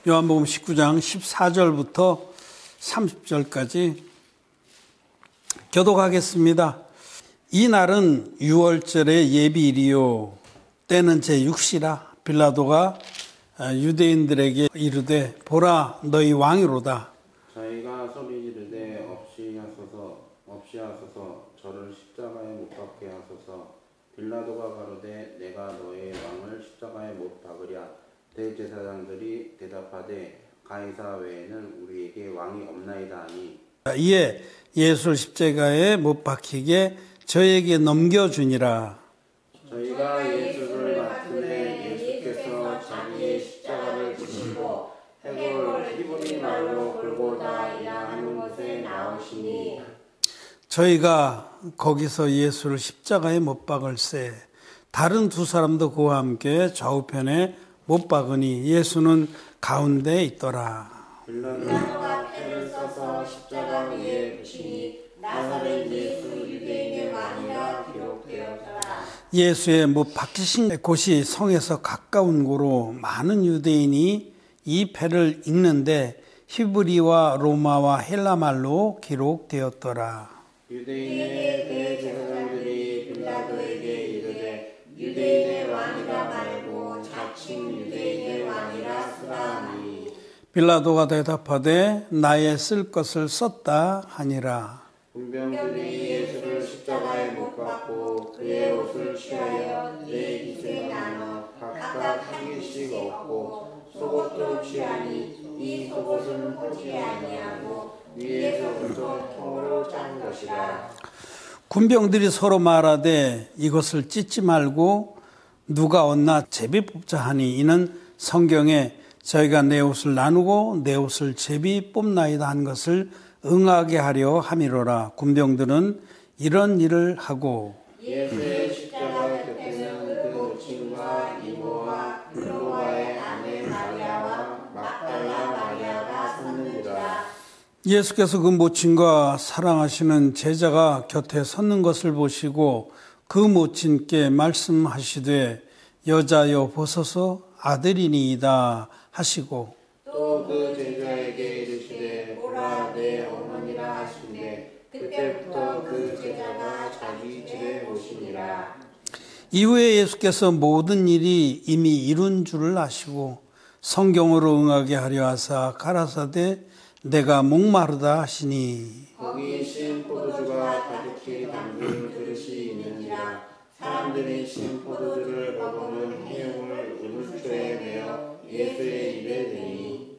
요한복음 19장 14절부터 30절까지 교독하겠습니다. 이 날은 유월절의 예비일이요 때는 제6시라. 빌라도가 유대인들에게 이르되 보라 너희 왕이로다. 자기가 소리 지르되 없이 하소서 저를 십자가에 못 박게 하소서. 빌라도가 가로되 내가 너의 왕을 십자가에 못 박으랴. 대제사장들이 대답하되 가이사 외에는 우리에게 왕이 없나이다 하니 이에 예수를 십자가에 못 박히게 저에게 넘겨주니라. 저희가 예수를 맡으되 예수께서 자기의 십자가를 지시고 해골 히브리 말로 골고다이라 하는 곳에 나오시니 저희가 거기서 예수를 십자가에 못 박을새 다른 두 사람도 그와 함께 좌우편에 못 박으니 예수는 가운데 있더라. 빌라도가 패를 써서 십자가 위에 붙이니 나사렛 예수 유대인의 왕이라 기록되었더라. 예수의 못 박히신 곳이 성에서 가까운 고로 많은 유대인이 이 패를 읽는데 히브리와 로마와 헬라 말로 기록되었더라. 유대인의 대제사장들이 빌라도에게 이르되 유대인의 왕이라 말고 자칭 유대인의 왕이라 쓰라 하니 빌라도가 대답하되 나의 쓸 것을 썼다 하니라. 군병들이 예수를 십자가에 못 박고 그의 옷을 취하여 네 깃에 나눠 각각 한 깃씩 얻고 속옷도 취하니 이 속옷은 포지 아니하고 위에서부터 통으로 짠 것이라. 군병들이 서로 말하되 이것을 찢지 말고 누가 얻나 제비 뽑자 하니 이는 성경에 저희가 내 옷을 나누고 내 옷을 제비 뽑나이다 한 것을 응하게 하려 함이로라. 군병들은 이런 일을 하고 예수의 십자가 곁에는 그 모친과 이모와 클로바의 아내 마리아와 막달라 마리아가 섰느니라. 예수께서 그 모친과 사랑하시는 제자가 곁에 섰는 것을 보시고 그 모친께 말씀하시되 여자여 보소서 아들이니이다 하시고 또 그 제자에게 이르시되 보라 내 어머니라 하시되 그때부터 그 제자가 자기 집에 오시니라. 이후에 예수께서 모든 일이 이미 이룬 줄을 아시고 성경으로 응하게 하려 하사 가라사대 내가 목마르다 하시니 거기 신 포도주가 가득히 담긴 그릇이 있느니라. 사람들이 신 포도주를 머금은 해용을 우물초에 내어 예수의 입에 대니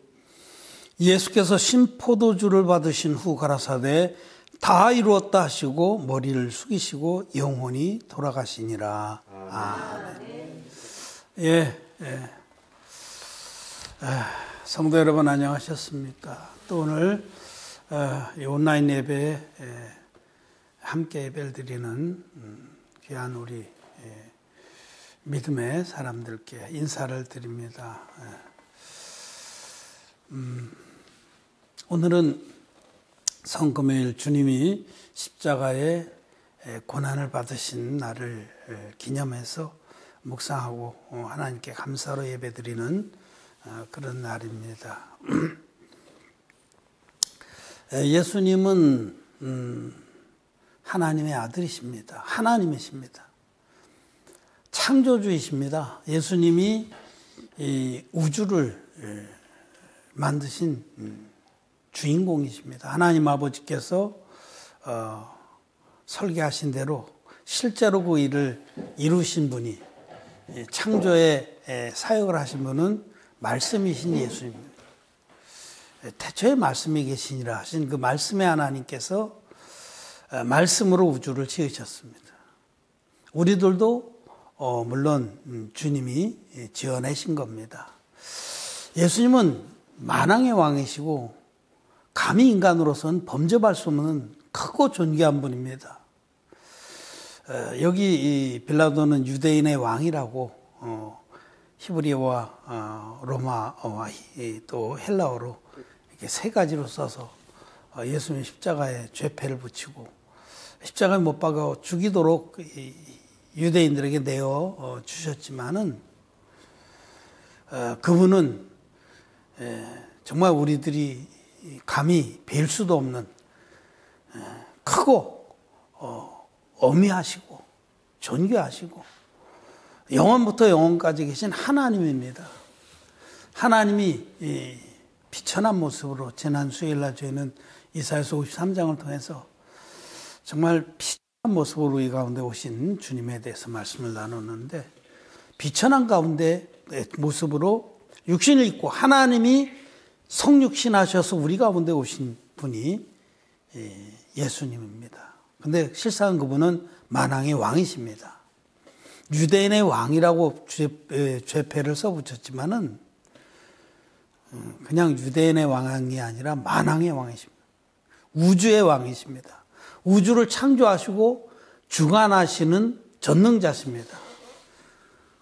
예수께서 신포도주를 받으신 후 가라사대 다 이루었다 하시고 머리를 숙이시고 영혼이 돌아가시니라. 아멘. 예. 성도 여러분 안녕하셨습니까? 또 오늘 온라인 예배에 함께 예배를 드리는 귀한 우리 믿음의 사람들께 인사를 드립니다. 오늘은 성금요일 주님이 십자가에 고난을 받으신 날을 기념해서 묵상하고 하나님께 감사로 예배드리는 그런 날입니다. 예수님은 하나님의 아들이십니다. 하나님이십니다. 창조주이십니다. 예수님이 이 우주를 만드신 주인공이십니다. 하나님 아버지께서 설계하신 대로 실제로 그 일을 이루신 분이 창조의 사역을 하신 분은 말씀이신 예수님입니다. 태초에 말씀이 계시니라 하신 그 말씀의 하나님께서 말씀으로 우주를 지으셨습니다. 우리들도 물론 주님이 지어내신 겁니다. 예수님은 만왕의 왕이시고 감히 인간으로서는 범접할 수 없는 크고 존귀한 분입니다. 여기 이 빌라도는 유대인의 왕이라고 히브리어와 로마어와 또 헬라어로 이렇게 세 가지로 써서 예수님 십자가에 죄패를 붙이고 십자가에 못 박아 죽이도록 유대인들에게 내어 주셨지만은 그분은 정말 우리들이 감히 뵐 수도 없는 크고 어미하시고 존귀하시고 영원부터 영원까지 계신 하나님입니다. 하나님이 비천한 모습으로 지난 수요일날 저희는 이사야서 53장을 통해서 정말 비천한 모습으로 이 가운데 오신 주님에 대해서 말씀을 나눴는데, 비천한 가운데 모습으로 육신을 입고 하나님이 성육신 하셔서 우리 가운데 오신 분이 예수님입니다. 근데 실상은 그분은 만왕의 왕이십니다. 유대인의 왕이라고 죄패를 써붙였지만은 그냥 유대인의 왕이 아니라 만왕의 왕이십니다. 우주의 왕이십니다. 우주를 창조하시고 주관하시는 전능자십니다.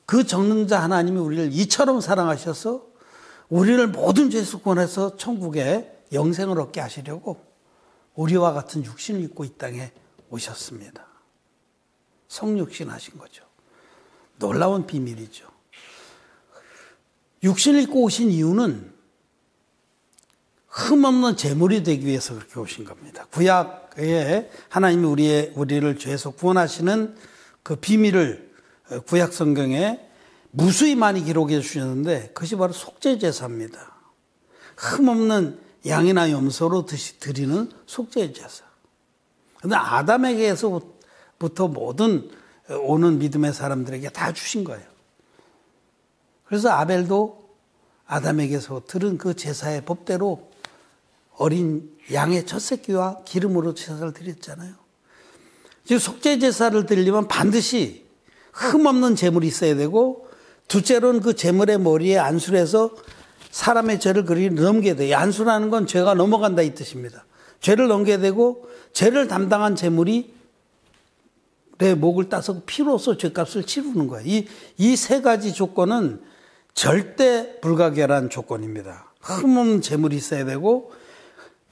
그 전능자 하나님이 우리를 이처럼 사랑하셔서 우리를 모든 죄에서 구원해서 천국에 영생을 얻게 하시려고 우리와 같은 육신을 입고 이 땅에 오셨습니다. 성육신 하신 거죠. 놀라운 비밀이죠. 육신을 입고 오신 이유는 흠없는 제물이 되기 위해서 그렇게 오신 겁니다. 구약에 하나님이 우리를 죄에서 구원하시는 그 비밀을 구약 성경에 무수히 많이 기록해 주셨는데, 그것이 바로 속죄제사입니다. 흠없는 양이나 염소로 드리는 속죄제사. 그런데 아담에게서부터 모든 오는 믿음의 사람들에게 다 주신 거예요. 그래서 아벨도 아담에게서 들은 그 제사의 법대로 어린 양의 첫 새끼와 기름으로 제사를 드렸잖아요. 즉 속죄제사를 드리려면 반드시 흠없는 제물이 있어야 되고, 둘째로는 그 제물의 머리에 안수해서 사람의 죄를 그리 넘겨야 돼요. 안수라는 건 죄가 넘어간다 이 뜻입니다. 죄를 넘겨야 되고, 죄를 담당한 제물이 내 목을 따서 피로써 죄값을 치르는 거예요. 이 세 가지 조건은 절대 불가결한 조건입니다. 흠없는 제물이 있어야 되고,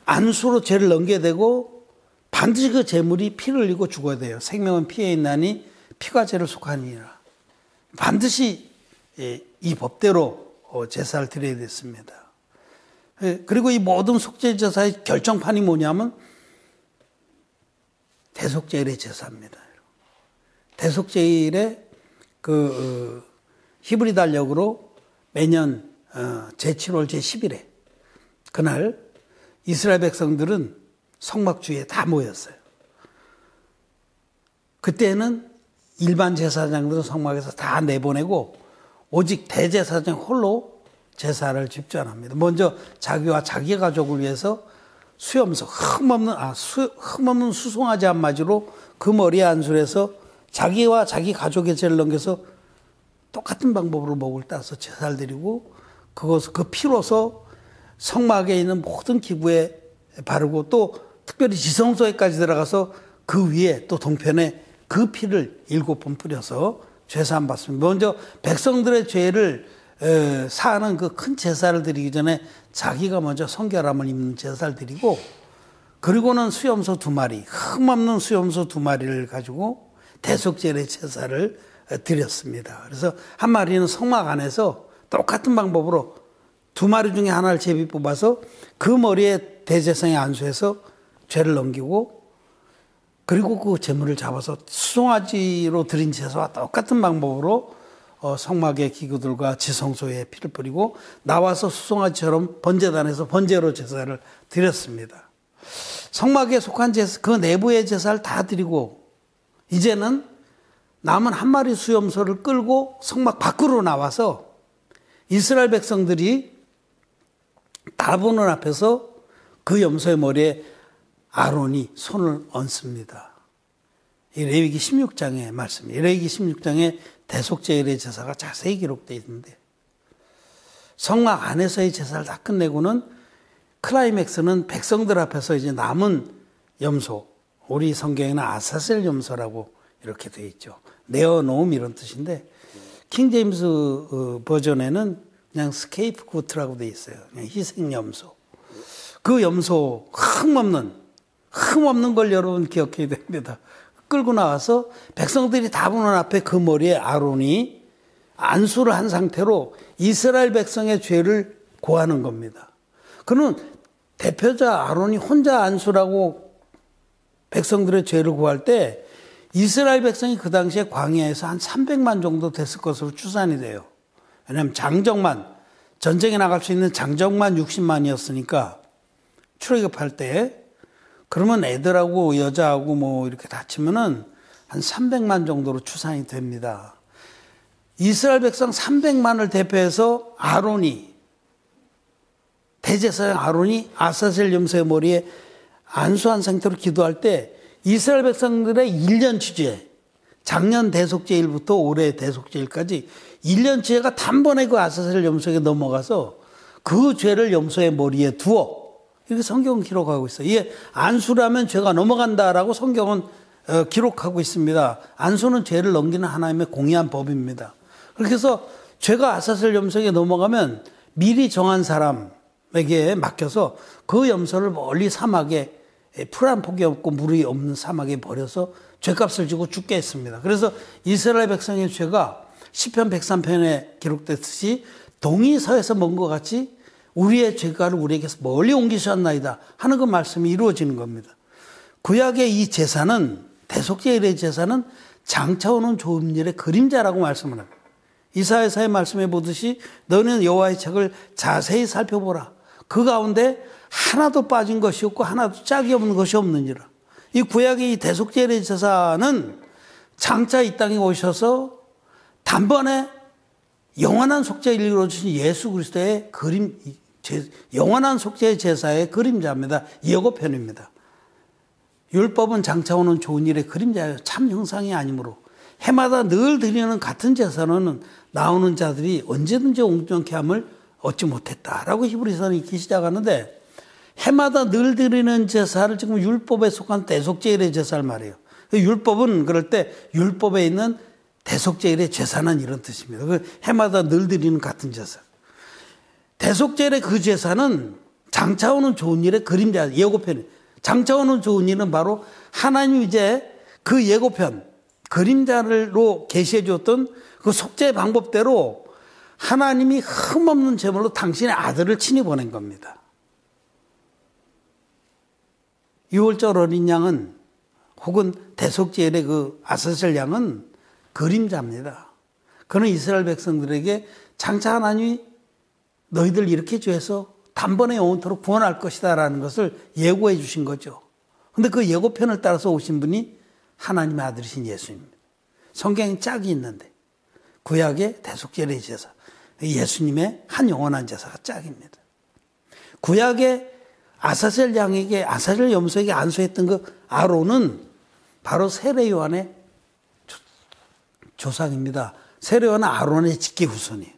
안수로 죄를 넘겨야 되고, 반드시 그 제물이 피를 흘리고 죽어야 돼요. 생명은 피에 있나니 피가 죄를 속하니라. 반드시 이 법대로 제사를 드려야 됐습니다. 그리고 이 모든 속죄제사의 결정판이 뭐냐면 대속죄일의 제사입니다. 대속죄일에 그 히브리 달력으로 매년 제7월 제10일에 그날 이스라엘 백성들은 성막주에 다 모였어요. 그때는 일반 제사장들은 성막에서 다 내보내고 오직 대제사장 홀로 제사를 집전합니다. 먼저 자기와 자기 가족을 위해서 수염소, 흠없는 수송아지 한 마디로 그 머리에 안수해서 자기와 자기 가족의 죄를 넘겨서 똑같은 방법으로 목을 따서 제사를 드리고, 그 피로서 성막에 있는 모든 기구에 바르고, 또 특별히 지성소에까지 들어가서 그 위에 또 동편에 그 피를 7번 뿌려서 죄사함 받습니다. 먼저 백성들의 죄를 사하는 그 큰 제사를 드리기 전에 자기가 먼저 성결함을 입는 제사를 드리고, 그리고는 수염소 2마리, 흠없는 수염소 2마리를 가지고 대속죄의 제사를 드렸습니다. 그래서 한 마리는 성막 안에서 똑같은 방법으로 2마리 중에 하나를 제비 뽑아서 그 머리에 대제사장에 안수해서 죄를 넘기고, 그리고 그 제물을 잡아서 수송아지로 드린 제사와 똑같은 방법으로 성막의 기구들과 지성소에 피를 뿌리고 나와서 수송아지처럼 번제단에서 번제로 제사를 드렸습니다. 성막에 속한 제사, 그 내부의 제사를 다 드리고, 이제는 남은 한 마리 수염소를 끌고 성막 밖으로 나와서 이스라엘 백성들이 다 보는 앞에서 그 염소의 머리에 아론이 손을 얹습니다. 이 레위기 16장의 말씀이에요. 레위기 16장에 대속죄일의 제사가 자세히 기록되어 있는데, 성막 안에서의 제사를 다 끝내고는 클라이맥스는 백성들 앞에서 이제 남은 염소, 우리 성경에는 아사셀 염소라고 이렇게 되어 있죠. 내어놓음 이런 뜻인데, 킹제임스 버전에는 그냥 스케이프 고트라고 되어 있어요. 그냥 희생 염소. 그 염소 흠없는 걸 여러분 기억해야 됩니다. 끌고 나와서 백성들이 다 보는 앞에 그 머리에 아론이 안수를 한 상태로 이스라엘 백성의 죄를 고하는 겁니다. 그는 대표자 아론이 혼자 안수라고 백성들의 죄를 구할 때 이스라엘 백성이 그 당시에 광야에서 한 300만 정도 됐을 것으로 추산이 돼요. 왜냐하면 장정만, 전쟁에 나갈 수 있는 장정만 60만이었으니까 출애굽할 때 그러면 애들하고 여자하고 뭐 이렇게 다치면은 한 300만 정도로 추산이 됩니다. 이스라엘 백성 300만을 대표해서 아론이, 대제사장 아론이 아사셀 염소의 머리에 안수한 상태로 기도할 때 이스라엘 백성들의 1년치죄, 작년 대속죄일부터 올해 대속죄일까지 1년치죄가 단번에 그 아사셀 염소에게 넘어가서 그 죄를 염소의 머리에 두어, 이렇게 성경은 기록하고 있어요. 이게 안수라면 죄가 넘어간다라고 성경은 기록하고 있습니다. 안수는 죄를 넘기는 하나님의 공의한 법입니다. 그렇게 해서 죄가 아사셀 염소에게 넘어가면 미리 정한 사람에게 맡겨서 그 염소를 멀리 사막에, 풀 한 폭이 없고 물이 없는 사막에 버려서 죄값을 지고 죽게 했습니다. 그래서 이스라엘 백성의 죄가 시편 103편에 기록됐듯이 동이 서에서 먼 것 같이 우리의 죄가를 우리에게서 멀리 옮기셨나이다 하는 그 말씀이 이루어지는 겁니다. 구약의 이 제사는, 대속죄일의 제사는 장차오는 좋은 일의 그림자라고 말씀을 합니다. 이사야서의 말씀해 보듯이 너는 여호와의 책을 자세히 살펴보라. 그 가운데 하나도 빠진 것이 없고 하나도 짝이 없는 것이 없느니라. 이 구약의 이 대속죄일의 제사는 장차 이 땅에 오셔서 단번에 영원한 속죄를 이루어주신 예수 그리스도의 영원한 속죄의 제사의 그림자입니다. 예고편입니다. 율법은 장차 오는 좋은 일의 그림자예요. 참 형상이 아니므로. 해마다 늘 드리는 같은 제사는 나오는 자들이 언제든지 온전케 함을 얻지 못했다라고 히브리서는 읽기 시작하는데, 해마다 늘 드리는 제사를 지금 율법에 속한 대속죄일의 제사를 말해요. 율법은 그럴 때 율법에 있는 대속죄일의 제사는 이런 뜻입니다. 해마다 늘 드리는 같은 제사. 대속죄일의 그 제사는 장차 오는 좋은 일의 그림자, 예고편이에요. 장차 오는 좋은 일은 바로 하나님 이제 그 예고편, 그림자로 계시해 줬던 그 속죄 방법대로 하나님이 흠없는 제물로 당신의 아들을 친히 보낸 겁니다. 유월절 어린 양은, 혹은 대속죄일의 그 아사셀 양은 그림자입니다. 그는 이스라엘 백성들에게 장차 하나님이 너희들 이렇게 죄해서 단번에 영원토록 구원할 것이다 라는 것을 예고해 주신 거죠. 그런데 그 예고편을 따라서 오신 분이 하나님의 아들이신 예수님입니다. 성경에 짝이 있는데 구약의 대속죄일의 제사, 예수님의 한 영원한 제사가 짝입니다. 구약의 아사셀 양에게, 아사셀 염소에게 안수했던 그 아론은 바로 세례 요한의 조상입니다. 세례 요한은 아론의 직계 후손이에요.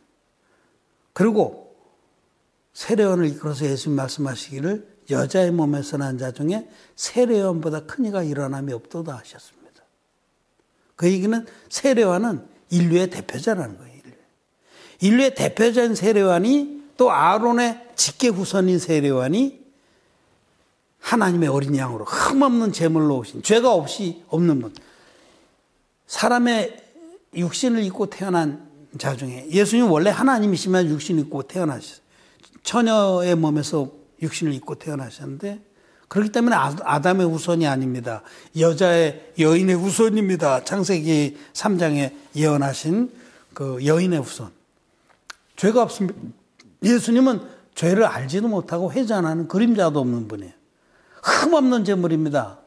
그리고 세례 요한을 이끌어서 예수님 말씀하시기를 여자의 몸에서 난 자 중에 세례 요한보다 큰 이가 일어남이 없도다 하셨습니다. 그 얘기는 세례 요한은 인류의 대표자라는 거예요. 인류의 대표자인 세례 요한이 또 아론의 직계 후손인 세례 요한이 하나님의 어린 양으로 흠없는 제물로 오신, 죄가 없이 없는 분, 사람의 육신을 입고 태어난 자 중에, 예수님 원래 하나님이시면 육신을 입고 태어나셨어요. 처녀의 몸에서 육신을 입고 태어나셨는데, 그렇기 때문에 아담의 후손이 아닙니다. 여인의 후손입니다. 창세기 3장에 예언하신 그 여인의 후손. 죄가 없습니다. 예수님은 죄를 알지도 못하고 회전하는 그림자도 없는 분이에요. 흠없는 제물입니다.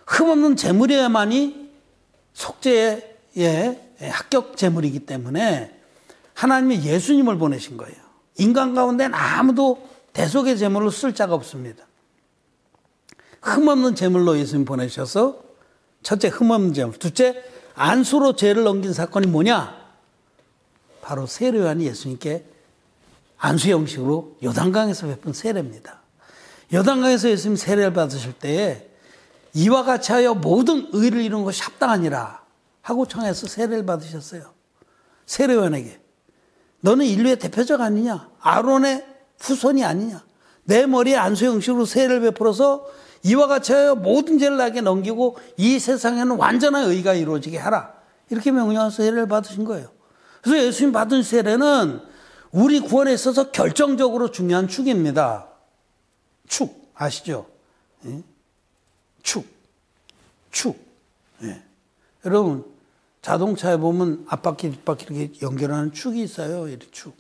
흠없는 제물이야만이 속죄의 합격 제물이기 때문에 하나님이 예수님을 보내신 거예요. 인간 가운데는 아무도 대속의 제물로 쓸 자가 없습니다. 흠없는 제물로 예수님 보내셔서, 첫째 흠없는 제물, 둘째 안수로 죄를 넘긴 사건이 뭐냐? 바로 세례 요한이 예수님께 안수 형식으로 요단강에서 베푼 세례입니다. 요단강에서 예수님 세례를 받으실 때에 이와 같이 하여 모든 의를 이루는 것이 합당하니라 하고 청해서 세례를 받으셨어요. 세례 요한에게. 너는 인류의 대표자가 아니냐? 아론의 후손이 아니냐? 내 머리에 안수 형식으로 세례를 베풀어서 이와 같이 하여 모든 죄를 나에게 넘기고 이 세상에는 완전한 의가 이루어지게 하라. 이렇게 명령해서 세례를 받으신 거예요. 그래서 예수님 받은 세례는 우리 구원에 있어서 결정적으로 중요한 축입니다. 축 아시죠? 예? 축. 예. 여러분 자동차에 보면 앞바퀴 뒷바퀴 이렇게 연결하는 축이 있어요. 이 축.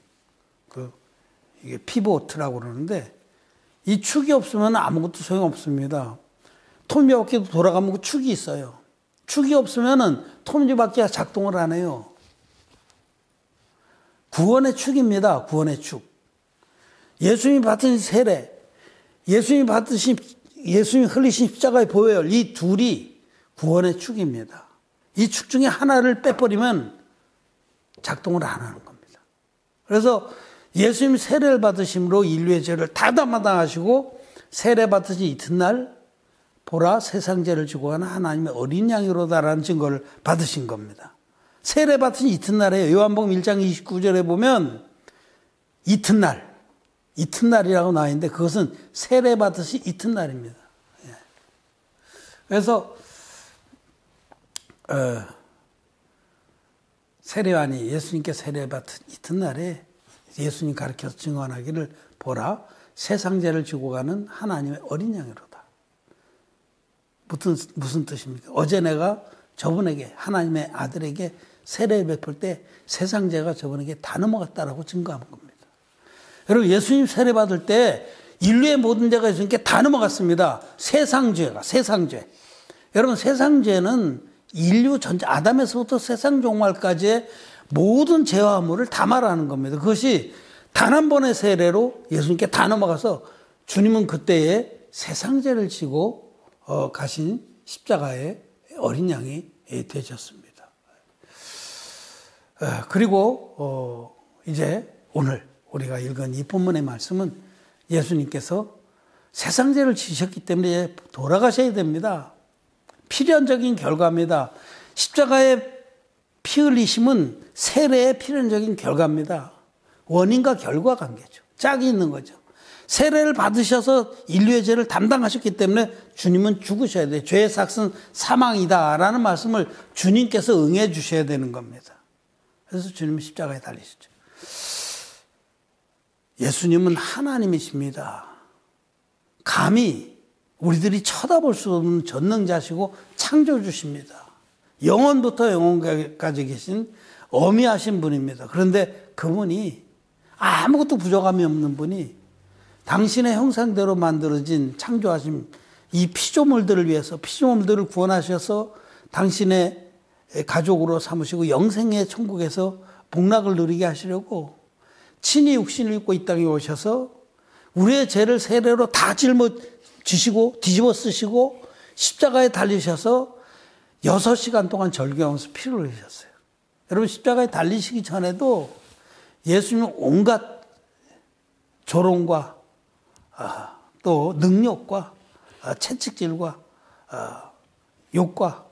이게 피보트라고 그러는데 이 축이 없으면 아무것도 소용없습니다. 톱니바퀴도 돌아가면 그 축이 있어요. 축이 없으면은 톱니바퀴가 작동을 안 해요. 구원의 축입니다. 구원의 축. 예수님이 받으신 세례, 예수님이 흘리신 십자가의 보혈, 이 둘이 구원의 축입니다. 이 축 중에 하나를 빼버리면 작동을 안 하는 겁니다. 그래서 예수님 세례를 받으심으로 인류의 죄를 다 담당하시고 세례 받으신 이튿날 보라 세상 죄를 지고 가는 하나님의 어린 양이로다라는 증거를 받으신 겁니다. 세례 받으신 이튿날에 요한복음 1장 29절에 보면 이튿날이라고 나와 있는데 그것은 세례 받으신 이튿날입니다. 그래서 세례요한이 예수님께 세례 받은 이튿날에 예수님 가르쳐서 증언하기를 보라 세상 죄를 지고 가는 하나님의 어린 양이로다. 무슨 뜻입니까? 어제 내가 저분에게 하나님의 아들에게 세례를 베풀 때 세상 죄가 저분에게 다 넘어갔다라고 증거한 겁니다. 여러분 예수님 세례 받을 때 인류의 모든 죄가 예수님께 다 넘어갔습니다. 세상 죄. 여러분 세상 죄는 인류 전체 아담에서부터 세상 종말까지의 모든 죄와 허물을 다 말하는 겁니다. 그것이 단 한 번의 세례로 예수님께 다 넘어가서 주님은 그때에 세상 죄를 지고 가신 십자가의 어린 양이 되셨습니다. 그리고 이제 오늘 우리가 읽은 이 본문의 말씀은 예수님께서 세상 죄를 지셨기 때문에 돌아가셔야 됩니다. 필연적인 결과입니다. 십자가의 피 흘리심은 세례의 필연적인 결과입니다. 원인과 결과 관계죠. 짝이 있는 거죠. 세례를 받으셔서 인류의 죄를 담당하셨기 때문에 주님은 죽으셔야 돼요. 죄의 삭은 사망이다라는 말씀을 주님께서 응해 주셔야 되는 겁니다. 그래서 주님은 십자가에 달리셨죠. 예수님은 하나님이십니다. 감히 우리들이 쳐다볼 수 없는 전능자시고 창조주십니다. 영원부터 영원까지 계신 어미하신 분입니다. 그런데 그분이 아무것도 부족함이 없는 분이 당신의 형상대로 만들어진 창조하신 이 피조물들을 위해서 피조물들을 구원하셔서 당신의 가족으로 삼으시고 영생의 천국에서 복락을 누리게 하시려고 친히 육신을 입고 이 땅에 오셔서 우리의 죄를 세례로 다 짊어지시고 뒤집어 쓰시고 십자가에 달리셔서 6시간 동안 절규하면서 피를 흘리셨어요. 여러분 십자가에 달리시기 전에도 예수님은 온갖 조롱과 또 능력과 채찍질과 욕과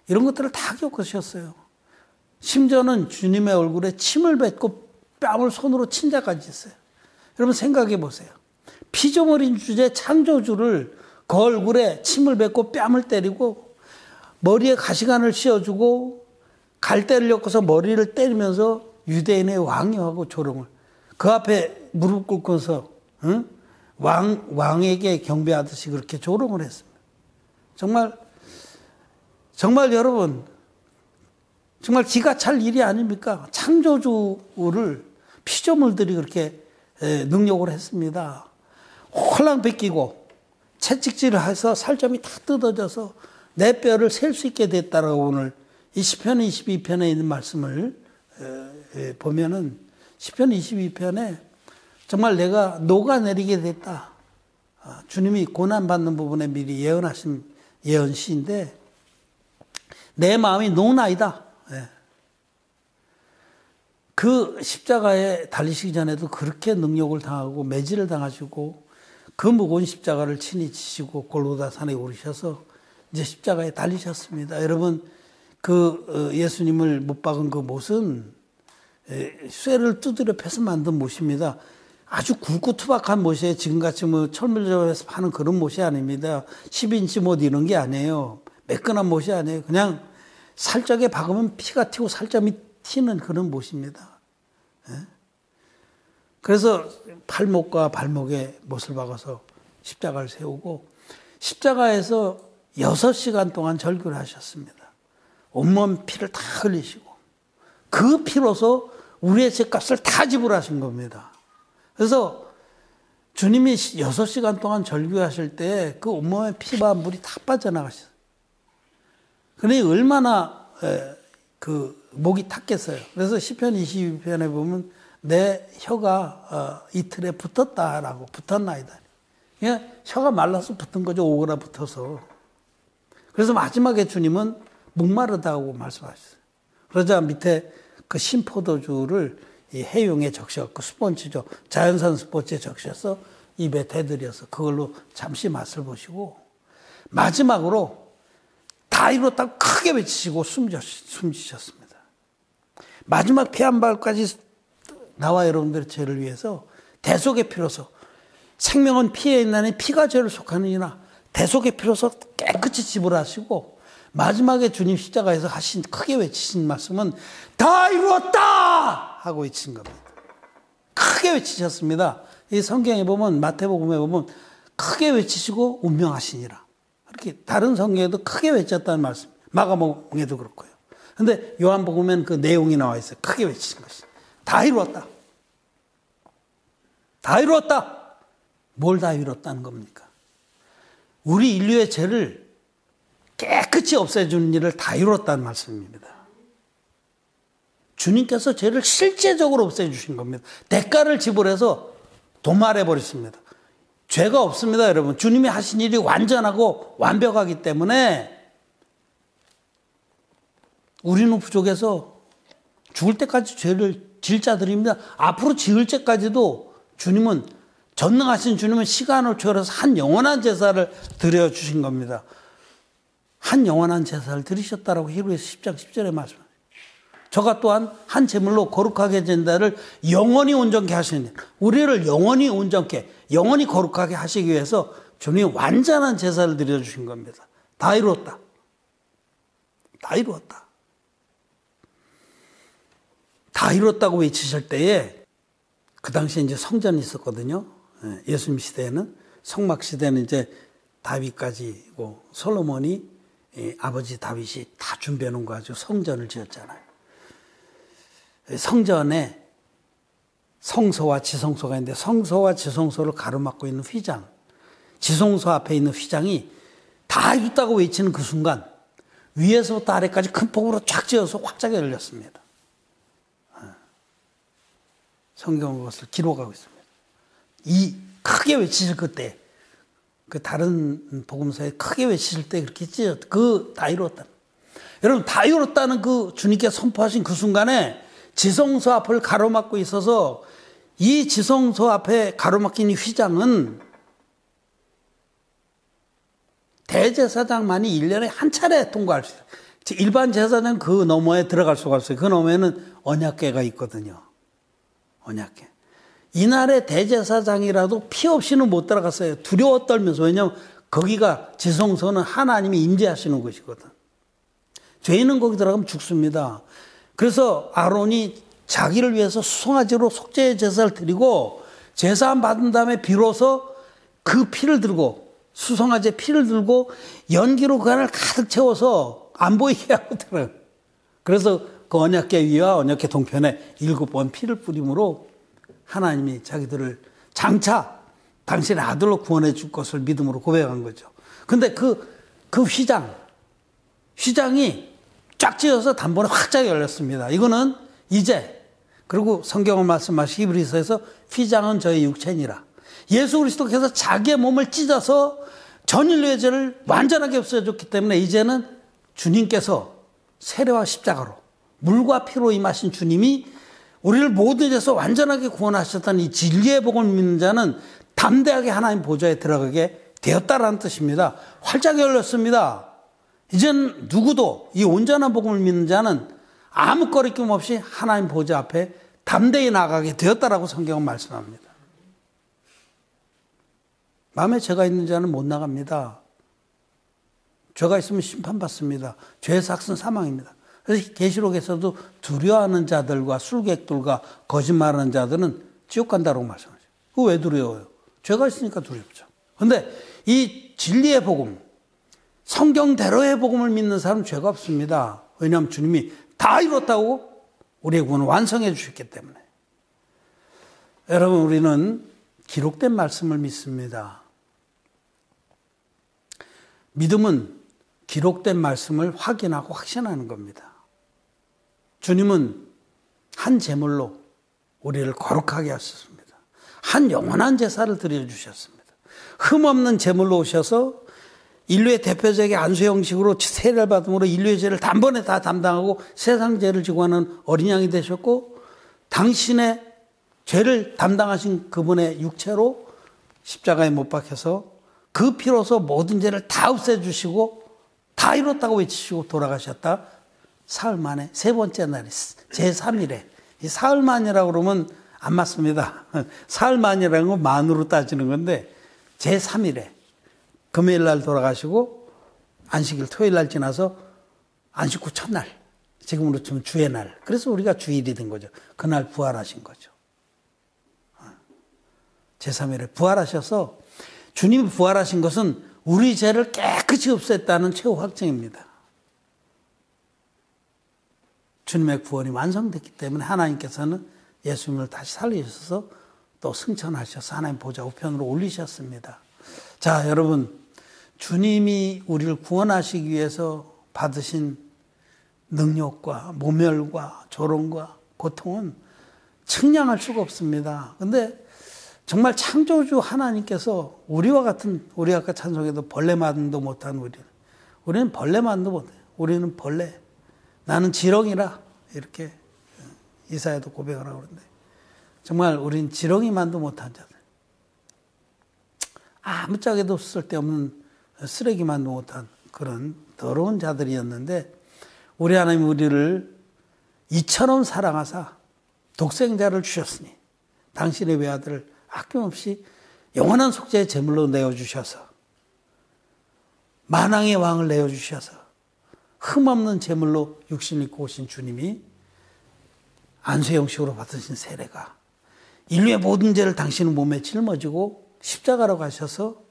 이런 것들을 다 겪으셨어요. 심지어는 주님의 얼굴에 침을 뱉고 뺨을 손으로 친 자까지 있어요. 여러분 생각해 보세요. 피조물인 주제 창조주를 그 얼굴에 침을 뱉고 뺨을 때리고 머리에 가시관을 씌워주고 갈대를 엮어서 머리를 때리면서 유대인의 왕이하고 조롱을 그 앞에 무릎 꿇고서 왕에게 경배하듯이 그렇게 조롱을 했습니다. 정말 여러분 정말 기가 찰 일이 아닙니까? 창조주를 피조물들이 그렇게 능욕을 했습니다. 홀랑 벗기고 채찍질을 해서 살점이 다 뜯어져서 내 뼈를 셀 수 있게 됐다라고 오늘 이 시편 22편에 있는 말씀을 보면은 시편 22편에 정말 내가 녹아내리게 됐다. 주님이 고난받는 부분에 미리 예언하신 예언시인데 내 마음이 녹나이다. 그 십자가에 달리시기 전에도 그렇게 능욕을 당하고 매질을 당하시고 그 무거운 십자가를 친히 지시고 골고다 산에 오르셔서 이제 십자가에 달리셨습니다. 여러분 그 예수님을 못 박은 그 못은 쇠를 두드려 패서 만든 못입니다. 아주 굵고 투박한 못이에요. 지금같이 뭐 철물점에서 파는 그런 못이 아닙니다. 10인치 못 이런 게 아니에요. 매끈한 못이 아니에요. 그냥 살짝에 박으면 피가 튀고 살점이 튀는 그런 못입니다. 그래서 팔목과 발목에 못을 박아서 십자가를 세우고 십자가에서 6시간 동안 절규를 하셨습니다. 온몸 피를 다 흘리시고 그 피로서 우리의 죄값을 다 지불하신 겁니다. 그래서 주님이 6시간 동안 절규하실 때 그 온몸의 피와 물이 다 빠져나가셨어요. 그러니 얼마나 그 목이 탔겠어요. 그래서 시편 22편에 보면 내 혀가 이틀에 붙었다라고 붙었나이다. 그냥 혀가 말라서 붙은 거죠. 오그라 붙어서. 그래서 마지막에 주님은 목마르다고 말씀하셨어요. 그러자 밑에 그 신포도주를 이 해용에 적셔갖고 스펀지죠. 자연산 스펀지에 적셔서 입에 대들여서 그걸로 잠시 맛을 보시고 마지막으로 다 이뤘다고 크게 외치시고 숨지셨습니다. 마지막 피 한 발까지 나와 여러분들의 죄를 위해서 대속의 피로서 생명은 피에 있나니 피가 죄를 속하느니라 대속의 피로서 깨끗이 지불하시고 마지막에 주님 십자가에서 하신 크게 외치신 말씀은 다 이루었다 하고 외친 겁니다. 크게 외치셨습니다. 이 성경에 보면 마태복음에 보면 크게 외치시고 운명하시니라 이렇게 다른 성경에도 크게 외쳤다는 말씀 마가복음에도 그렇고요. 그런데 요한복음에는 그 내용이 나와 있어요. 크게 외치신 것이 다 이루었다. 다 이루었다. 뭘 다 이뤘다는 겁니까? 우리 인류의 죄를 깨끗이 없애주는 일을 다 이뤘다는 말씀입니다. 주님께서 죄를 실제적으로 없애주신 겁니다. 대가를 지불해서 도말해버렸습니다. 죄가 없습니다, 여러분. 주님이 하신 일이 완전하고 완벽하기 때문에 우리는 부족해서 죽을 때까지 죄를 질 자들입니다. 앞으로 지을 때까지도 주님은 전능하신 주님은 시간을 초월해서 한 영원한 제사를 드려주신 겁니다. 한 영원한 제사를 드리셨다라고 히브리서 10장 10절에 말씀합니다. 저가 또한 한 제물로 거룩하게 된 자를 영원히 온전케 하시는 우리를 영원히 온전케 영원히 거룩하게 하시기 위해서 주님이 완전한 제사를 드려주신 겁니다. 다 이루었다. 다 이루었다. 다 이루었다고 외치실 때에 그 당시에 이제 성전이 있었거든요. 예수님 시대에는 성막 시대는 이제 다윗까지고 솔로몬이 아버지 다윗이 다 준비해 놓은 거 가지고 성전을 지었잖아요. 성전에 성소와 지성소가 있는데 성소와 지성소를 가로막고 있는 휘장, 지성소 앞에 있는 휘장이 다 이뤘다고 외치는 그 순간 위에서부터 아래까지 큰 폭으로 쫙 지어서 확장해 열렸습니다. 성경은 그것을 기록하고 있습니다. 이 크게 외치실 그때 그 다른 복음서에 크게 외치실 때 그렇게 찢었다. 그 다 이뤘다. 여러분 다 이뤘다는 그 주님께 선포하신 그 순간에 지성소 앞을 가로막고 있어서 이 지성소 앞에 가로막힌 이 휘장은 대제사장만이 1년에 한 차례 통과할 수 있어요. 일반 제사장은 그 너머에 들어갈 수가 없어요. 그 너머에는 언약궤가 있거든요. 언약궤. 이날의 대제사장이라도 피 없이는 못 들어갔어요. 두려워 떨면서. 왜냐하면 거기가 지성소는 하나님이 임재하시는 곳이거든. 죄인은 거기 들어가면 죽습니다. 그래서 아론이 자기를 위해서 수송아지로 속죄의 제사를 드리고 제사함 받은 다음에 비로소 그 피를 들고 수송아지의 피를 들고 연기로 그 안을 가득 채워서 안 보이게 하고 들어요. 그래서 그 언약궤 위와 언약궤 동편에 7번 피를 뿌림으로 하나님이 자기들을 장차 당신의 아들로 구원해 줄 것을 믿음으로 고백한 거죠. 근데 그 휘장이 쫙 찢어서 단번에 확 열렸습니다. 이거는 이제, 그리고 성경은 말씀하신 히브리서에서 휘장은 저의 육체니라. 예수 그리스도께서 자기의 몸을 찢어서 전 인류의 죄를 완전하게 없애줬기 때문에 이제는 주님께서 세례와 십자가로 물과 피로 임하신 주님이 우리를 모든 죄에서 완전하게 구원하셨다는 이 진리의 복을 믿는 자는 담대하게 하나님 보좌에 들어가게 되었다라는 뜻입니다. 활짝 열렸습니다. 이젠 누구도 이 온전한 복음을 믿는 자는 아무 거리낌 없이 하나님 보좌 앞에 담대히 나가게 되었다라고 성경은 말씀합니다. 마음에 죄가 있는 자는 못 나갑니다. 죄가 있으면 심판받습니다. 죄의 삭은 사망입니다. 그래서 계시록에서도 두려워하는 자들과 술객들과 거짓말하는 자들은 지옥 간다고 말씀하죠. 그거 왜 두려워요? 죄가 있으니까 두렵죠. 근데 이 진리의 복음, 성경대로의 복음을 믿는 사람은 죄가 없습니다. 왜냐하면 주님이 다 이뤘다고 우리의 구원을 완성해 주셨기 때문에. 여러분, 우리는 기록된 말씀을 믿습니다. 믿음은 기록된 말씀을 확인하고 확신하는 겁니다. 주님은 한 제물로 우리를 거룩하게 하셨습니다. 한 영원한 제사를 드려주셨습니다. 흠없는 제물로 오셔서 인류의 대표적인 안수 형식으로 세례를 받음으로 인류의 죄를 단번에 다 담당하고 세상 죄를 지고 하는 어린 양이 되셨고, 당신의 죄를 담당하신 그분의 육체로 십자가에 못 박혀서 그 피로서 모든 죄를 다 없애주시고 다 이뤘다고 외치시고 돌아가셨다. 사흘 만에 세 번째 날이 제3일에, 이 사흘 만이라고 그러면 안 맞습니다. 사흘 만이라는 건 만으로 따지는 건데, 제3일에 금요일 날 돌아가시고 안식일 토요일 날 지나서 안식 후 첫날, 지금으로 치면 주의 날. 그래서 우리가 주일이 된 거죠. 그날 부활하신 거죠. 제3일에 부활하셔서, 주님이 부활하신 것은 우리 죄를 깨끗이 없앴다는 최후 확증입니다. 주님의 구원이 완성됐기 때문에 하나님께서는 예수님을 다시 살리셔서 또 승천하셔서 하나님 보좌 우편으로 올리셨습니다. 자, 여러분, 주님이 우리를 구원하시기 위해서 받으신 능력과 모멸과 조롱과 고통은 측량할 수가 없습니다. 근데 정말 창조주 하나님께서 우리와 같은, 우리 아까 찬송에도 벌레만도 못한 우리는 벌레만도 못해요. 우리는 벌레. 나는 지렁이라. 이렇게 이사야도 고백을 하고 그러는데, 정말 우린 지렁이만도 못한 자들. 아무짝에도 쓸데없는 쓰레기만도 못한 그런 더러운 자들이었는데, 우리 하나님 우리를 이처럼 사랑하사 독생자를 주셨으니 당신의 외아들을 아낌없이 영원한 속죄의 제물로 내어주셔서, 만왕의 왕을 내어주셔서 흠없는 제물로 육신 입고 오신 주님이 안수 형식으로 받으신 세례가 인류의 모든 죄를 당신의 몸에 짊어지고 십자가로 가셔서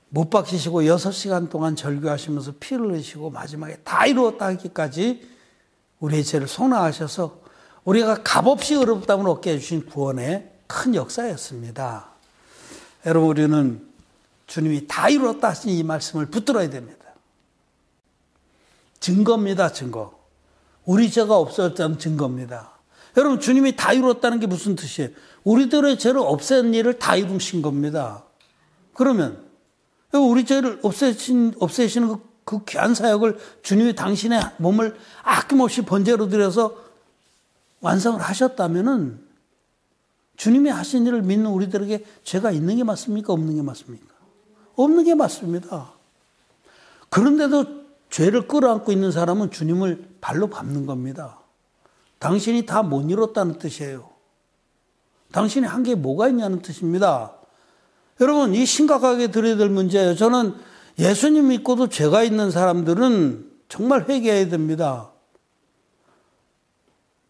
못 박히시고 6시간 동안 절규하시면서 피를 흘리시고 마지막에 다 이루었다 하기까지 우리의 죄를 속량하셔서 우리가 값없이 의롭다함을 얻게 해주신 구원의 큰 역사였습니다. 여러분, 우리는 주님이 다 이루었다 하신 이 말씀을 붙들어야 됩니다. 증거입니다, 증거. 우리 죄가 없어졌다는 증거입니다. 여러분, 주님이 다 이루었다는 게 무슨 뜻이에요? 우리들의 죄를 없앤 일을 다 이루신 겁니다. 그러면 우리 죄를 없애시는 그 귀한 사역을 주님이 당신의 몸을 아낌없이 번제로 드려서 완성을 하셨다면은 주님이 하신 일을 믿는 우리들에게 죄가 있는 게 맞습니까? 없는 게 맞습니까? 없는 게 맞습니다. 그런데도 죄를 끌어안고 있는 사람은 주님을 발로 밟는 겁니다. 당신이 다 못 이뤘다는 뜻이에요. 당신이 한 게 뭐가 있냐는 뜻입니다. 여러분, 이 심각하게 들어야 될 문제예요. 저는 예수님 믿고도 죄가 있는 사람들은 정말 회개해야 됩니다.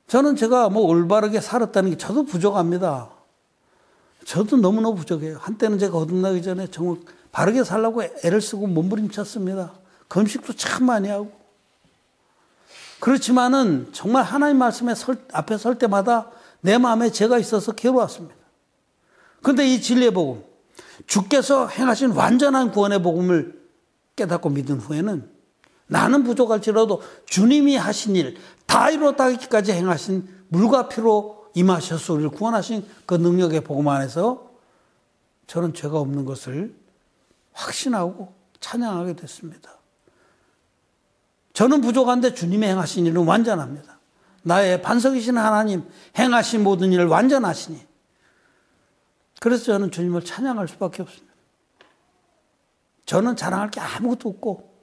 저는 제가 올바르게 살았다는 게 저도 부족합니다. 저도 너무너무 부족해요. 한때는 제가 거듭나기 전에 정말 바르게 살려고 애를 쓰고 몸부림쳤습니다. 금식도 참 많이 하고. 그렇지만은 정말 하나님 말씀에 앞에 설 때마다 내 마음에 죄가 있어서 괴로웠습니다. 그런데 이 진리의 복음, 주께서 행하신 완전한 구원의 복음을 깨닫고 믿은 후에는 나는 부족할지라도 주님이 하신 일 다 이루었다 하기까지 행하신 물과 피로 임하셔서 우리를 구원하신 그 능력의 복음 안에서 저는 죄가 없는 것을 확신하고 찬양하게 됐습니다. 저는 부족한데 주님이 행하신 일은 완전합니다. 나의 반석이신 하나님 행하신 모든 일을 완전하시니, 그래서 저는 주님을 찬양할 수밖에 없습니다. 저는 자랑할 게 아무것도 없고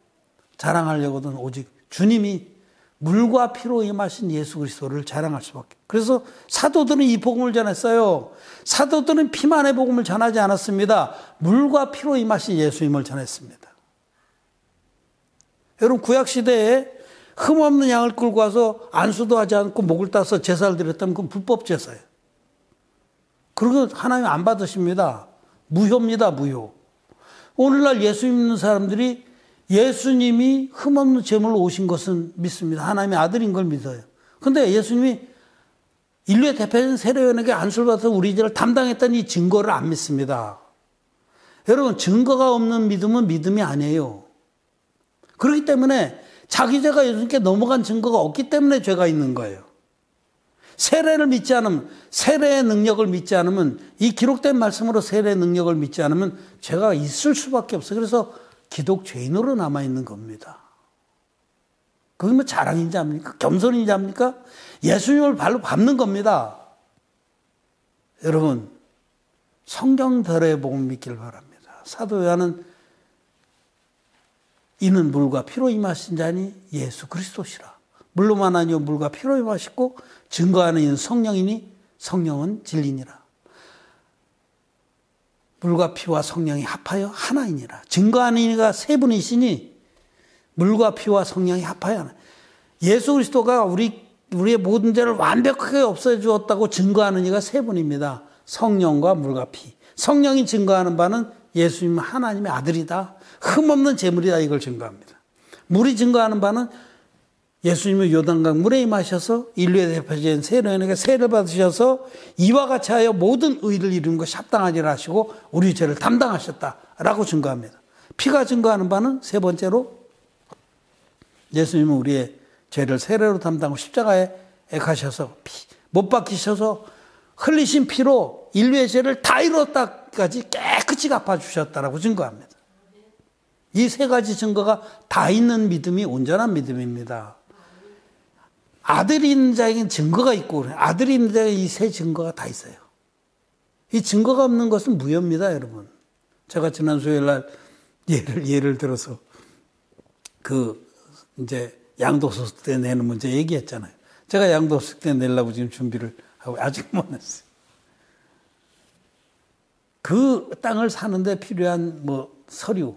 자랑하려고는 오직 주님이 물과 피로 임하신 예수 그리스도를 자랑할 수밖에. 그래서 사도들은 이 복음을 전했어요. 사도들은 피만의 복음을 전하지 않았습니다. 물과 피로 임하신 예수님을 전했습니다. 여러분, 구약시대에 흠없는 양을 끌고 와서 안수도 하지 않고 목을 따서 제사를 드렸다면 그건 불법 제사예요. 그리고 하나님 안 받으십니다. 무효입니다, 무효. 오늘날 예수 믿는 사람들이 예수님이 흠없는 제물로 오신 것은 믿습니다. 하나님의 아들인 걸 믿어요. 근데 예수님이 인류의 대표적인 세례요한에게 안수를 받아서 우리 죄를 담당했다는 이 증거를 안 믿습니다. 여러분, 증거가 없는 믿음은 믿음이 아니에요. 그렇기 때문에 자기 죄가 예수님께 넘어간 증거가 없기 때문에 죄가 있는 거예요. 세례를 믿지 않으면, 세례의 능력을 믿지 않으면, 이 기록된 말씀으로 세례의 능력을 믿지 않으면 죄가 있을 수밖에 없어요. 그래서 기독죄인으로 남아있는 겁니다. 그게 뭐 자랑인지 합니까? 겸손인지 합니까? 예수님을 발로 밟는 겁니다. 여러분, 성경대로의 복음 믿기를 바랍니다. 사도 요한은 이는 물과 피로 임하신 자니 예수 그리스도시라. 물로만 아니요 물과 피로 임하시고 증거하는 이는 성령이니 성령은 진리니라. 물과 피와 성령이 합하여 하나이니라. 증거하는 이가 세 분이시니 물과 피와 성령이 합하여 하나. 예수 그리스도가 우리의 모든 죄를 완벽하게 없애 주었다고 증거하는 이가 세 분입니다. 성령과 물과 피. 성령이 증거하는 바는 예수님은 하나님의 아들이다. 흠없는 제물이다. 이걸 증거합니다. 물이 증거하는 바는 예수님은 요단강 물에 임하셔서 인류의 대표적인 세례요한에게 세례를 받으셔서 이와 같이 하여 모든 의를 이루는 것이 합당하리라 하시고 우리 죄를 담당하셨다라고 증거합니다. 피가 증거하는 바는 세 번째로 예수님은 우리의 죄를 세례로 담당하고 십자가에 가셔서 못 박히셔서 흘리신 피로 인류의 죄를 다 이뤘다까지 깨끗이 갚아주셨다라고 증거합니다. 이 세 가지 증거가 다 있는 믿음이 온전한 믿음입니다. 아들이 있는 자에게는 증거가 있고 아들이 있는 자에게 이 세 증거가 다 있어요. 이 증거가 없는 것은 무효입니다, 여러분. 제가 지난 수요일 날 예를 들어서 이제 양도소득 때 내는 문제 얘기했잖아요. 제가 양도소득 때 내려고 지금 준비를 하고 아직 못 냈어요. 그 땅을 사는데 필요한 서류,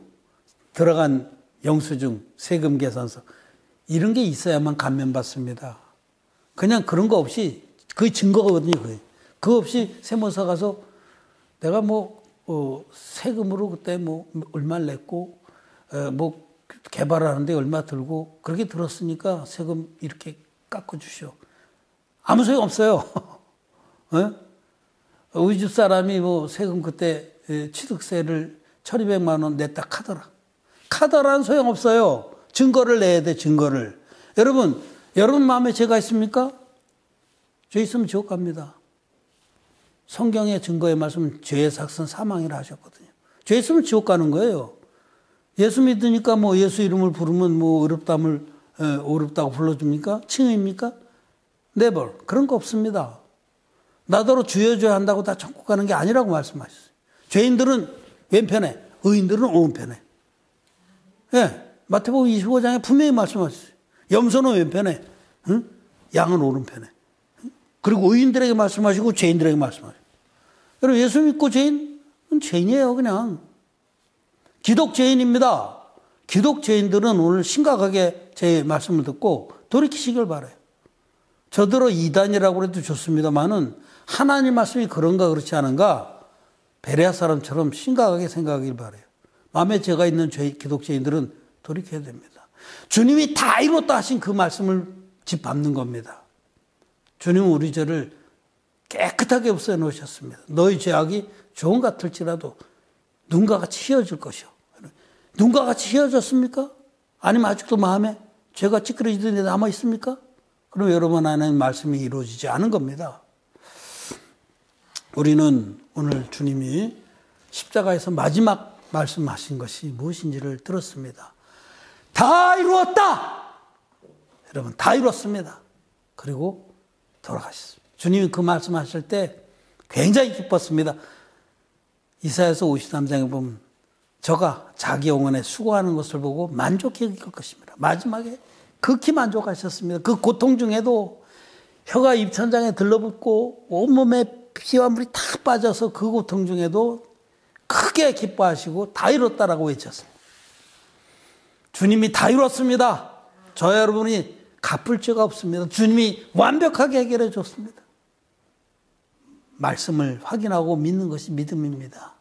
들어간 영수증, 세금 계산서 이런 게 있어야만 감면받습니다. 그냥 그런 거 없이 그게 증거거든요. 그거 없이 세무서 가서 내가 세금으로 그때 얼마 냈고 개발하는데 얼마 들고 그렇게 들었으니까 세금 이렇게 깎아주시오. 아무 소용 없어요. 우리 집 사람이 세금 그때 취득세를 1,200만 원 냈다 카더라는 소용 없어요. 증거를 내야 돼, 증거를. 여러분 마음에 죄가 있습니까? 죄 있으면 지옥 갑니다. 성경의 증거의 말씀은 죄의 삭은 사망이라 하셨거든요. 죄 있으면 지옥 가는 거예요. 예수 믿으니까 예수 이름을 부르면 어렵다고 불러줍니까? 칭의입니까? never. 그런 거 없습니다. 나더러 주여 한다고 다 천국 가는 게 아니라고 말씀하셨어요. 죄인들은 왼편에, 의인들은 오른편에. 예, 마태복음 25장에 분명히 말씀하셨어요. 염소는 왼편에, 양은 오른편에. 그리고 의인들에게 말씀하시고 죄인들에게 말씀하시고. 여러분 예수 믿고 죄인은 죄인이에요, 그냥. 기독죄인입니다. 기독죄인들은 오늘 심각하게 제 말씀을 듣고 돌이키시길 바라요. 저더러 이단이라고 해도 좋습니다만은 하나님 말씀이 그런가 그렇지 않은가 베레아 사람처럼 심각하게 생각하길 바라요. 마음에 죄가 있는 기독죄인들은 돌이켜야 됩니다. 주님이 다 이뤘다 하신 그 말씀을 짚밟는 겁니다. 주님은 우리 죄를 깨끗하게 없애 놓으셨습니다. 너희 죄악이 종 같을지라도 눈과 같이 휘어질 것이요. 눈과 같이 휘어졌습니까? 아니면 아직도 마음에 죄가 찌그러지던 데 남아 있습니까? 그럼 여러분 안에는 말씀이 이루어지지 않은 겁니다. 우리는 오늘 주님이 십자가에서 마지막 말씀하신 것이 무엇인지를 들었습니다. 다 이루었다! 여러분 다 이루었습니다. 그리고 돌아가셨습니다. 주님이 그 말씀하실 때 굉장히 기뻤습니다. 이사야서 53장에 보면 저가 자기 영혼에 수고하는 것을 보고 만족해 할 것입니다. 마지막에 극히 만족하셨습니다. 그 고통 중에도 혀가 입천장에 들러붙고 온몸에 피와 물이 다 빠져서 그 고통 중에도 크게 기뻐하시고 다 이뤘다라고 외쳤습니다. 주님이 다 이뤘습니다. 저와 여러분이 갚을 죄가 없습니다. 주님이 완벽하게 해결해 줬습니다. 말씀을 확인하고 믿는 것이 믿음입니다.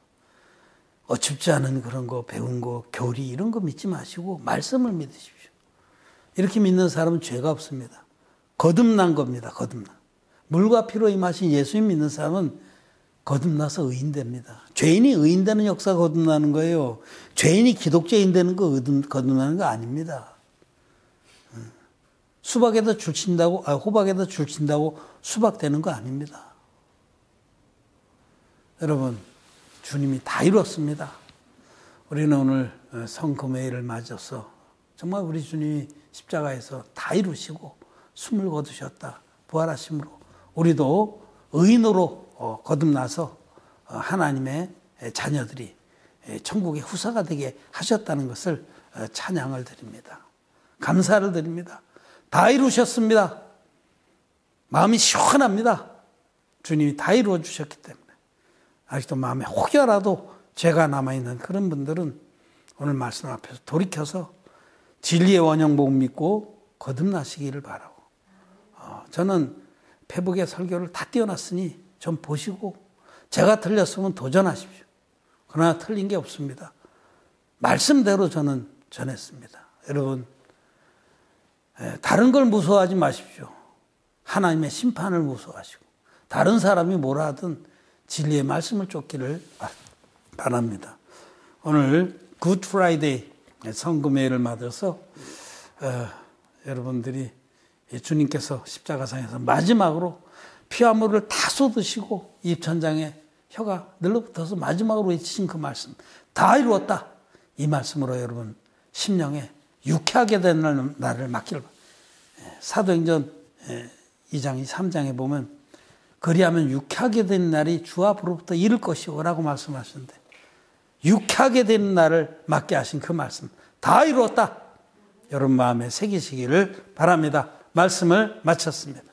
어춥지 않은 그런 거, 배운 거, 교리 이런 거 믿지 마시고 말씀을 믿으십시오. 이렇게 믿는 사람은 죄가 없습니다. 거듭난 겁니다. 거듭난. 물과 피로 임하신 예수님 믿는 사람은 거듭나서 의인됩니다. 죄인이 의인되는 역사가 거듭나는 거예요. 죄인이 기독자인 되는 거 거듭나는 거 아닙니다. 수박에다 줄 친다고, 호박에다 줄 친다고 수박 되는 거 아닙니다. 여러분, 주님이 다 이뤘습니다. 우리는 오늘 성금요일을 맞아서 정말 우리 주님이 십자가에서 다 이루시고 숨을 거두셨다. 부활하심으로 우리도 의인으로 거듭나서 하나님의 자녀들이 천국의 후사가 되게 하셨다는 것을 찬양을 드립니다. 감사를 드립니다. 다 이루셨습니다. 마음이 시원합니다. 주님이 다 이루어 주셨기 때문에. 아직도 마음에 혹여라도 죄가 남아있는 그런 분들은 오늘 말씀 앞에서 돌이켜서 진리의 원형 복음 믿고 거듭나시기를 바라고, 저는 페북의 설교를 다 띄워놨으니 좀 보시고 제가 틀렸으면 도전하십시오. 그러나 틀린 게 없습니다. 말씀대로 저는 전했습니다. 여러분, 다른 걸 무서워하지 마십시오. 하나님의 심판을 무서워하시고 다른 사람이 뭐라 하든 진리의 말씀을 쫓기를 바랍니다. 오늘 굿 프라이데이 성금요일을 맞아서 여러분들이 주님께서 십자가상에서 마지막으로 피와 물을 다 쏟으시고 입천장에 혀가 늘러붙어서 마지막으로 외치신 그 말씀, 다 이루었다. 이 말씀으로 여러분 심령에 유쾌하게 되는 날을 맞기를 바랍니다. 사도행전 2장, 3장에 보면 그리하면 유쾌하게 되는 날이 주 앞으로부터 이를 것이오 라고 말씀하시는데, 유쾌하게 되는 날을 맞게 하신 그 말씀, 다 이루었다. 여러분 마음에 새기시기를 바랍니다. 말씀을 마쳤습니다.